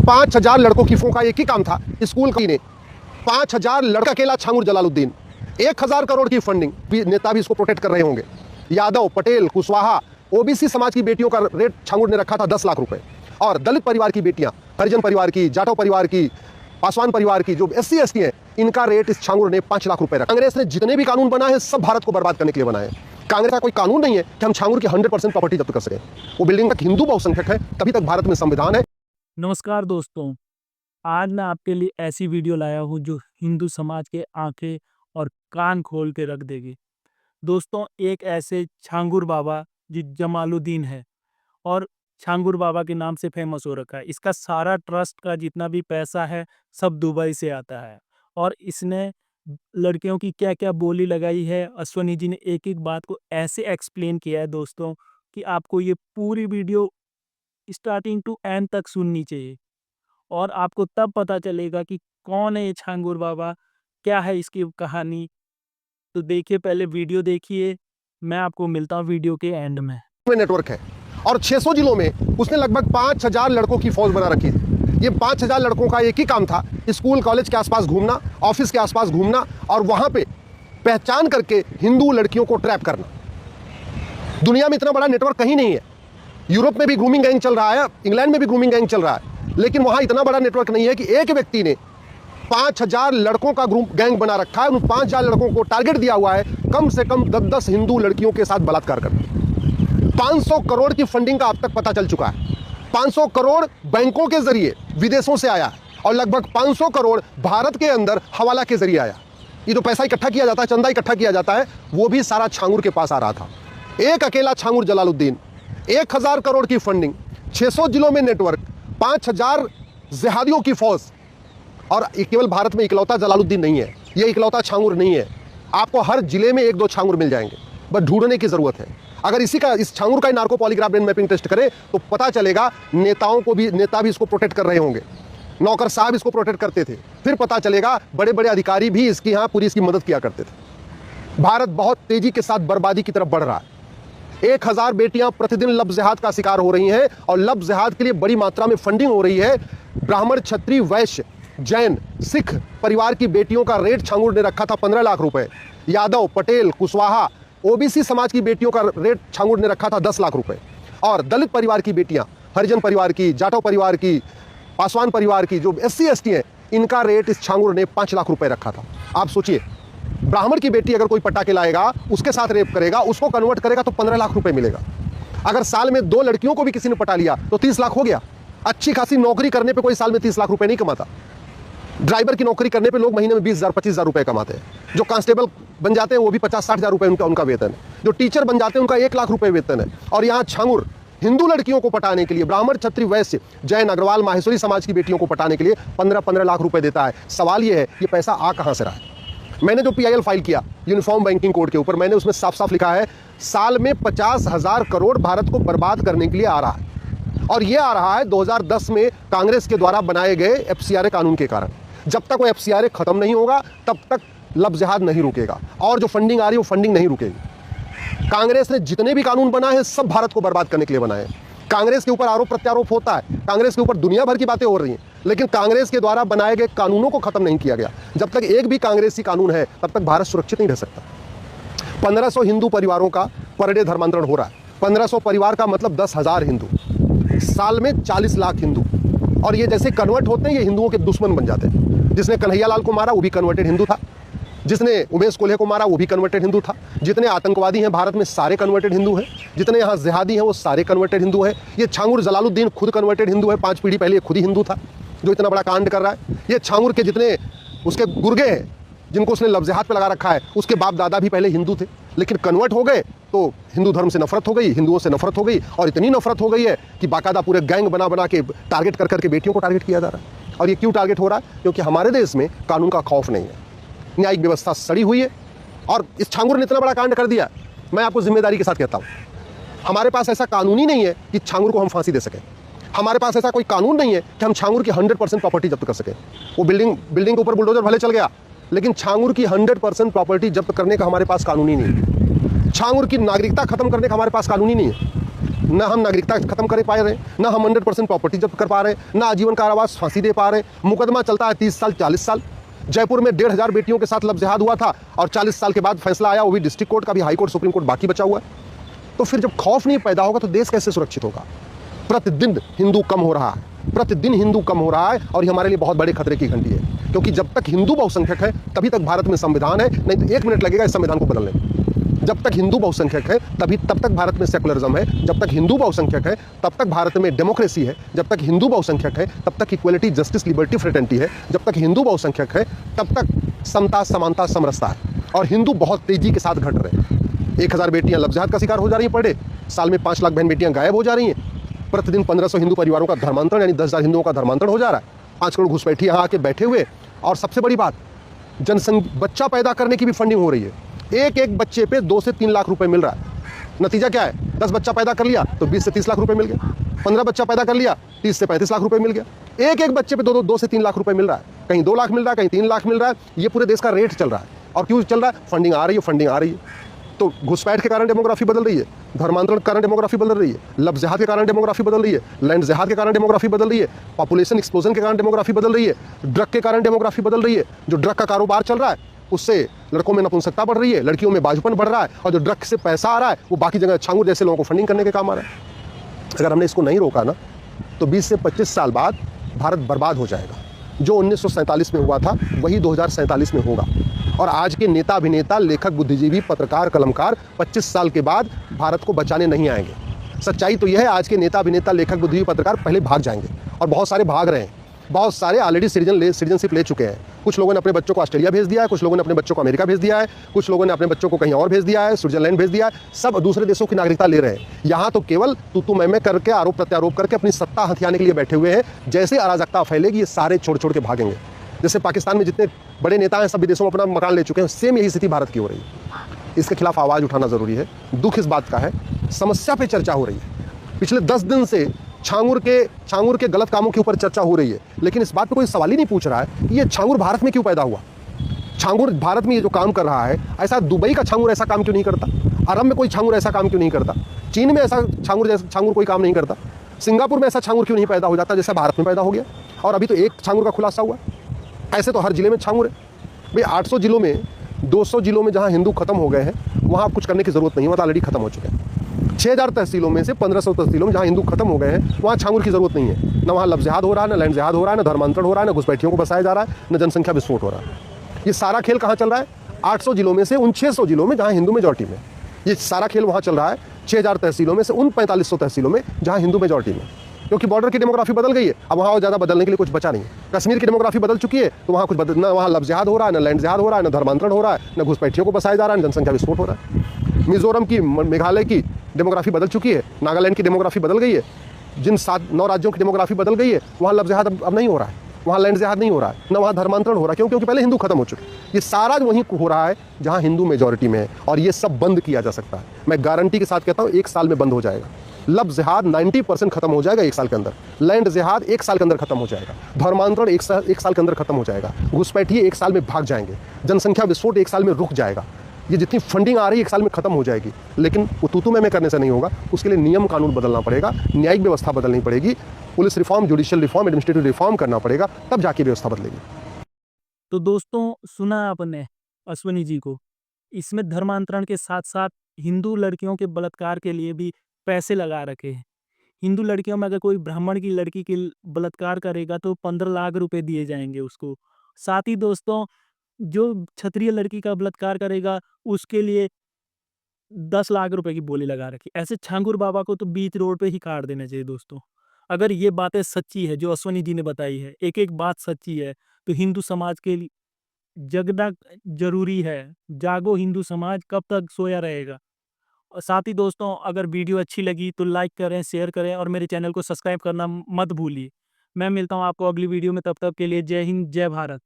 5,000 लड़कों की फूंका एक ही काम था। स्कूल ने 5,000 लड़का अकेला छांगुर जलालुद्दीन, 1,000 करोड़ की फंडिंग, नेता भी इसको प्रोटेक्ट कर रहे होंगे। यादव, पटेल, कुशवाहा, ओबीसी समाज की बेटियों का रेट छांगुर ने रखा था 10 लाख रुपए, और दलित परिवार की बेटियां, हरिजन परिवार की, जाटव परिवार की, पासवान परिवार की, जो SC ST है, इनका रेट इस छांगुर ने 5 लाख रुपए रखा। कांग्रेस ने जितने भी कानून बनाए हैं सब भारत को बर्बाद करने के लिए बनाए हैं। कांग्रेस का कोई कानून नहीं है कि हम छांगुर की 100% प्रॉपर्टी जब्त कर सके। वो बिल्डिंग तक हिंदू बहुसंख्यक है, तभी तक भारत में संविधान है। नमस्कार दोस्तों, आज मैं आपके लिए ऐसी वीडियो लाया हूँ जो हिंदू समाज के आंखें और कान खोल के रख देगी। दोस्तों, एक ऐसे छांगुर बाबा जी जमालुद्दीन है और छांगुर बाबा के नाम से फेमस हो रखा है। इसका सारा ट्रस्ट का जितना भी पैसा है सब दुबई से आता है, और इसने लड़कियों की क्या क्या बोली लगाई है। अश्वनी जी ने एक एक बात को ऐसे एक्सप्लेन किया है दोस्तों कि आपको ये पूरी वीडियो स्टार्टिंग टू एंड तक सुननी चाहिए, और आपको तब पता चलेगा कि कौन है ये छांगुर बाबा, क्या है इसकी कहानी। तो देखिए, पहले वीडियो देखिए, मैं आपको मिलता हूँ वीडियो के एंड में। नेटवर्क है और 600 जिलों में उसने लगभग 5,000 लड़कों की फौज बना रखी थी। ये 5,000 लड़कों का एक ही काम था, स्कूल कॉलेज के आसपास घूमना, ऑफिस के आसपास घूमना, और वहां पे पहचान करके हिंदू लड़कियों को ट्रैप करना। दुनिया में इतना बड़ा नेटवर्क कहीं नहीं है। यूरोप में भी ग्रूमिंग गैंग चल रहा है, इंग्लैंड में भी ग्रूमिंग गैंग चल रहा है, लेकिन वहां इतना बड़ा नेटवर्क नहीं है कि एक व्यक्ति ने 5,000 लड़कों का ग्रुप गैंग बना रखा है। उन 5,000 लड़कों को टारगेट दिया हुआ है कम से कम 10-10 हिंदू लड़कियों के साथ बलात्कार करना। 500 करोड़ की फंडिंग का अब तक पता चल चुका है। 500 करोड़ बैंकों के जरिए विदेशों से आया है, और लगभग 500 करोड़ भारत के अंदर हवाला के जरिए आया। ये तो पैसा इकट्ठा किया जाता है, चंदा इकट्ठा किया जाता है, वो भी सारा छांगुर के पास आ रहा था। एक अकेला छांगुर जलालुद्दीन, 1,000 करोड़ की फंडिंग, 600 जिलों में नेटवर्क, 5,000 जिहादियों की फौज। और ये केवल भारत में इकलौता जलालुद्दीन नहीं है, ये इकलौता छांगुर नहीं है। आपको हर जिले में 1-2 छांगुर मिल जाएंगे, बस ढूंढने की जरूरत है। अगर इस छांगुर का narco polygraph brain mapping test करें तो पता चलेगा नेता भी इसको प्रोटेक्ट कर रहे होंगे, नौकर साहब इसको प्रोटेक्ट करते थे। फिर पता चलेगा बड़े बड़े अधिकारी भी इसकी इसकी मदद किया करते थे। भारत बहुत तेजी के साथ बर्बादी की तरफ बढ़ रहा है। 1,000 बेटियां प्रतिदिन लव जिहाद का शिकार हो रही हैं, और लव जिहाद के लिए बड़ी मात्रा में फंडिंग हो रही है। ब्राह्मण, क्षत्रिय, वैश्य, जैन, सिख परिवार की बेटियों का रेट छांगुर ने रखा था 15 लाख रुपए। यादव, पटेल, कुशवाहा, ओबीसी समाज की बेटियों का रेट छांगुर ने रखा था 10 लाख रुपए, और दलित परिवार की बेटियां, हरिजन परिवार की, जाटव परिवार की, पासवान परिवार की, जो SC ST है, इनका रेट इस छांगुर ने 5 लाख रुपए रखा था। आप सोचिए, ब्राह्मण की बेटी अगर कोई पटाके लाएगा, उसके साथ रेप करेगा, उसको कन्वर्ट करेगा तो 15 लाख रुपए मिलेगा। अगर साल में 2 लड़कियों को भी किसी ने पटा लिया तो 30 लाख हो गया। अच्छी खासी नौकरी करने पे कोई साल में 30 लाख रुपए नहीं कमाता। ड्राइवर की नौकरी करने पे लोग महीने में 20,000 25,000 रुपए कमाते हैं। जो कांस्टेबल बन जाते हैं वो भी 50-60 हज़ार रुपए उनका वेतन है। जो टीचर बन जाते हैं उनका 1 लाख रुपए वेतन है। और यहाँ छांगुर हिंदू लड़कियों को पटाने के लिए, ब्राह्मण, क्षत्रिय, वैश्य, जैन, अग्रवाल, माहेश्वरी समाज की बेटियों को पटाने के लिए 15-15 लाख रुपए देता है। सवाल ये है, ये पैसा आ कहां से रहा है? मैंने जो PIL फाइल किया यूनिफॉर्म बैंकिंग कोड के ऊपर, मैंने उसमें साफ साफ लिखा है, साल में 50,000 करोड़ भारत को बर्बाद करने के लिए आ रहा है। और ये आ रहा है 2010 में कांग्रेस के द्वारा बनाए गए FCRA कानून के कारण। जब तक वो FCRA खत्म नहीं होगा तब तक लव जिहाद नहीं रुकेगा, और जो फंडिंग आ रही है वो फंडिंग नहीं रुकेगी। कांग्रेस ने जितने भी कानून बनाए हैं सब भारत को बर्बाद करने के लिए बनाए हैं। कांग्रेस के ऊपर आरोप प्रत्यारोप होता है, कांग्रेस के ऊपर दुनिया भर की बातें हो रही हैं, लेकिन कांग्रेस के द्वारा बनाए गए कानूनों को खत्म नहीं किया गया। जब तक एक भी कांग्रेसी कानून है तब तक भारत सुरक्षित नहीं रह सकता। 1500 हिंदू परिवारों का पर डे धर्मांतरण हो रहा है। 1500 परिवार का मतलब 10,000 हिंदू, साल में 40 लाख हिंदू। और ये जैसे कन्वर्ट होते हैं ये हिंदुओं के दुश्मन बन जाते हैं। जिसने कन्हैया लाल को मारा वो भी कन्वर्टेड हिंदू था, जिसने उमेश कोल्हे को मारा वो भी कन्वर्टेड हिंदू था, जितने आतंकवादी हैं भारत में सारे कन्वर्टेड हिंदू हैं, जितने यहाँ जिहादी हैं वो सारे कन्वर्टेड हिंदू हैं। ये छांगुर जलालुद्दीन खुद कन्वर्टेड हिंदू है, 5 पीढ़ी पहले खुद ही हिंदू था जो इतना बड़ा कांड कर रहा है। ये छांगुर के जितने उसके गुर्गे हैं जिनको उसने लव जिहाद पे लगा रखा है, उसके बाप दादा भी पहले हिंदू थे, लेकिन कन्वर्ट हो गए तो हिंदू धर्म से नफरत हो गई, हिंदुओं से नफरत हो गई, और इतनी नफरत हो गई है कि बाकायदा पूरे गैंग बना बना के टारगेट कर करके बेटियों को टारगेट किया जा रहा है। और ये क्यों टारगेट हो रहा है? क्योंकि हमारे देश में कानून का खौफ नहीं है, न्यायिक व्यवस्था सड़ी हुई है, और इस छांगुर ने इतना बड़ा कांड कर दिया। मैं आपको जिम्मेदारी के साथ कहता हूँ, हमारे पास ऐसा कानून ही नहीं है कि छांगुर को हम फांसी दे सकें। हमारे पास ऐसा कोई कानून नहीं है कि हम छांगुर की 100% प्रॉपर्टी जब्त कर सकें। वो बिल्डिंग के ऊपर बुलडोजर भले चल गया, लेकिन छांगुर की 100% प्रॉपर्टी जब्त करने का हमारे पास कानून ही नहीं है। छांगुर की नागरिकता खत्म करने का हमारे पास कानून ही नहीं है। ना हम नागरिकता खत्म कर पा रहे हैं, ना हम 100% प्रॉपर्टी जब्त कर पा रहे हैं, ना आजीवन कारावास फांसी दे पा रहे हैं। मुकदमा चलता है 30 साल 40 साल। जयपुर में 1,500 बेटियों के साथ लव जिहाद हुआ था और 40 साल के बाद फैसला आया, वो भी डिस्ट्रिक्ट कोर्ट का, भी हाई कोर्ट सुप्रीम कोर्ट बाकी बचा हुआ है। तो फिर जब खौफ नहीं पैदा होगा तो देश कैसे सुरक्षित होगा? प्रतिदिन हिंदू कम हो रहा है, प्रतिदिन हिंदू कम हो रहा है, और ये हमारे लिए बहुत बड़े खतरे की घंटी है। क्योंकि जब तक हिंदू बहुसंख्यक है तभी तक भारत में संविधान है, नहीं तो 1 मिनट लगेगा इस संविधान को बदलने में। जब तक हिंदू बहुसंख्यक है तब तक भारत में सेकुलरिज्म है। जब तक हिंदू बहुसंख्यक है तब तक भारत में डेमोक्रेसी है। जब तक हिंदू बहुसंख्यक है तब तक इक्वलिटी, जस्टिस, लिबर्टी, फ्रेटर्निटी है। जब तक हिंदू बहुसंख्यक है तब तक समता, समानता, समरसता है। और हिंदू बहुत तेजी के साथ घट रहे हैं। 1000 बेटियां लव जिहाद का शिकार हो जा रही हैं पर डे। साल में 5 लाख बहन बेटियां गायब हो जा रही हैं। प्रतिदिन 1500 हिंदू परिवारों का धर्मांतरण, यानी 10,000 हिंदुओं का धर्मांतरण हो जा रहा है। 5 करोड़ घुसपैठी यहाँ आके बैठे हुए। और सबसे बड़ी बात, बच्चा पैदा करने की भी फंडिंग हो रही है। एक बच्चे पे 2 से 3 लाख रुपए मिल रहा है। नतीजा क्या है? 10 बच्चा पैदा कर लिया तो 20 से 30 लाख रुपए मिल गया। 15 बच्चा पैदा कर लिया 30 से 35 लाख रुपए मिल गया। एक बच्चे पे 2 से 3 लाख रुपए मिल रहा है। कहीं 2 लाख मिल रहा है, कहीं 3 लाख मिल रहा है। ये पूरे देश का रेट चल रहा है। और क्यों चल रहा है? फंडिंग आ रही है, फंडिंग आ रही है। तो घुसपैठ के कारण डेमोग्राफी बदल रही है, धर्मांतरण के कारण डेमोग्राफी बदल रही है, लव जिहाद के कारण डेमोग्राफी बदल रही है, लैंड जिहाद के कारण डेमोग्राफी बदल रही है, पॉपुलेशन एक्सप्लोजन के कारण डेमोग्राफी बदल रही है, ड्रग के कारण डेमोग्राफी बदल रही है। जो ड्रग का कारोबार चल रहा है उससे लड़कों में नपुंसकता बढ़ रही है, लड़कियों में बाजुपन बढ़ रहा है। और जो ड्रग से पैसा आ रहा है वो बाकी जगह छांगुर जैसे लोगों को फंडिंग करने के काम आ रहा है। अगर हमने इसको नहीं रोका ना तो 20 से 25 साल बाद भारत बर्बाद हो जाएगा। जो 1947 में हुआ था वही 2047 में होगा। और आज के नेता, अभिनेता, लेखक, बुद्धिजीवी, पत्रकार, कलमकार 25 साल के बाद भारत को बचाने नहीं आएंगे। सच्चाई तो यह है, आज के नेता, अभिनेता, लेखक, बुद्धिजीवी, पत्रकार पहले भाग जाएंगे। और बहुत सारे भाग रहे हैं। बहुत सारे ऑलरेडी सिटीजनशिप ले चुके हैं। कुछ लोगों ने अपने बच्चों को ऑस्ट्रेलिया भेज दिया है, कुछ लोगों ने अपने बच्चों को अमेरिका भेज दिया है, कुछ लोगों ने अपने बच्चों को कहीं और भेज दिया है, स्विट्जरलैंड भेज दिया है। सब दूसरे देशों की नागरिकता ले रहे हैं। यहाँ तो केवल तू मैं करके, आरोप प्रत्यारोप करके अपनी सत्ता हथियाने के लिए बैठे हुए हैं। जैसे अराजकता फैलेगी ये सारे छोड़ छोड़ के भागेंगे। जैसे पाकिस्तान में जितने बड़े नेता हैं सब विदेशों में अपना मकान ले चुके हैं, सेम यही स्थिति भारत की हो रही है। इसके खिलाफ आवाज़ उठाना ज़रूरी है। दुख इस बात का है, समस्या पे चर्चा हो रही है। पिछले 10 दिन से छांगुर के गलत कामों के ऊपर चर्चा हो रही है, लेकिन इस बात पे कोई सवाल ही नहीं पूछ रहा है कि ये छांगुर भारत में क्यों पैदा हुआ। छांगुर भारत में ये जो काम कर रहा है, ऐसा दुबई का छांगुर ऐसा काम क्यों नहीं करता? अरब में कोई छांगुर ऐसा काम क्यों नहीं करता? चीन में ऐसा छांगुर कोई काम नहीं करता? सिंगापुर में ऐसा छांगुर क्यों नहीं पैदा हो जाता जैसा भारत में पैदा हो गया? और अभी तो एक छांगुर का खुलासा हुआ। ऐसे तो हर जिले में छांगुर है भाई। 800 जिलों में, 200 जिलों में जहाँ हिंदू खत्म हो गए हैं वहाँ कुछ करने की ज़रूरत नहीं है, वहाँ ऑलरेडी खत्म हो चुके हैं। 6000 तहसीलों में से 1500 तहसीलों में जहाँ हिंदू खत्म हो गए हैं वहाँ छांगुर की ज़रूरत नहीं है। ना वहाँ लव जिहाद हो रहा है, ना लैंड जिहाद हो रहा है, ना धर्मांतरण हो रहा है, ना घुसपैठियों को बसाया जा रहा है, ना जनसंख्या विस्फोट हो रहा है। ये सारा खेल कहाँ चल रहा है? 800 जिलों में से उन 600 जिलों में जहाँ हिंदू मेजॉरिटी में। ये सारा खेल वहाँ चल रहा है 6000 तहसीलों में से उन 4500 तहसीलों में जहाँ हिंदू मेजॉरिटी में। क्योंकि बॉर्डर की डेमोग्राफी बदल गई है, अब वहाँ और ज़्यादा बदलने के लिए कुछ बचा नहीं। कश्मीर की डेमोग्राफी बदल चुकी है तो वहाँ कुछ बदल, ना वहाँ लव जिहाद हो रहा है, ना लैंड जिहाद हो रहा है, ना धर्मांतरण हो रहा है, ना घुसपैठियों को बसाया जा रहा है, ना जनसंख्या विस्फोट हो रहा है। मिजोरम की, मेघालय की डेमोग्राफी बदल चुकी है, नागालैंड की डेमोग्राफी बदल गई है। जिन 7-9 राज्यों की डेमोग्राफी बदल गई है वहाँ लव जिहाद अब नहीं हो रहा है, वहाँ लैंड जिहाद नहीं हो रहा है, ना वहाँ धर्मांतरण हो रहा है। क्योंकि पहले हिंदू खत्म हो चुके। ये सारा वहीं हो रहा है जहाँ हिंदू मेजॉरिटी में है। और ये सब बंद किया जा सकता है। मैं गारंटी के साथ कहता हूँ 1 साल में बंद हो जाएगा। लव जिहाद 90% खत्म हो जाएगा 1 साल के अंदर। लैंड जिहाद 1 साल के अंदर खत्म हो जाएगा। धर्मांतरण 1 साल के अंदर खत्म हो जाएगा। घुसपैठिए 1 साल में भाग जाएंगे। जनसंख्या विस्फोट 1 साल में रुक जाएगा। ये जितनी फंडिंग आ रही है 1 साल में खत्म हो जाएगी। लेकिन वो तू मैं करने से नहीं होगा। उसके लिए नियम कानून बदलना पड़ेगा, न्यायिक व्यवस्था बदलनी पड़ेगी, police reform, judicial reform, administrative reform करना पड़ेगा, तब जाके व्यवस्था बदलेगी। तो दोस्तों, सुना आपने अश्विनी जी को। इसमें धर्मांतरण के साथ साथ हिंदू लड़कियों के बलात्कार के लिए भी पैसे लगा रखे हैं। हिंदू लड़कियों में अगर कोई ब्राह्मण की लड़की के बलात्कार करेगा तो 15 लाख रुपए दिए जाएंगे उसको। साथ ही दोस्तों, जो क्षत्रिय लड़की का बलात्कार करेगा उसके लिए 10 लाख रुपए की बोली लगा रखी। ऐसे छांगुर बाबा को तो बीच रोड पे ही काट देना चाहिए दोस्तों। अगर ये बातें सच्ची है जो अश्विनी जी ने बताई है, एक-एक बात सच्ची है, तो हिंदू समाज के लिए जगना ज़रूरी है। जागो हिंदू समाज, कब तक सोया रहेगा। और साथ ही दोस्तों, अगर वीडियो अच्छी लगी तो लाइक करें, शेयर करें और मेरे चैनल को सब्सक्राइब करना मत भूलिए। मैं मिलता हूँ आपको अगली वीडियो में, तब तक के लिए जय हिंद, जय भारत।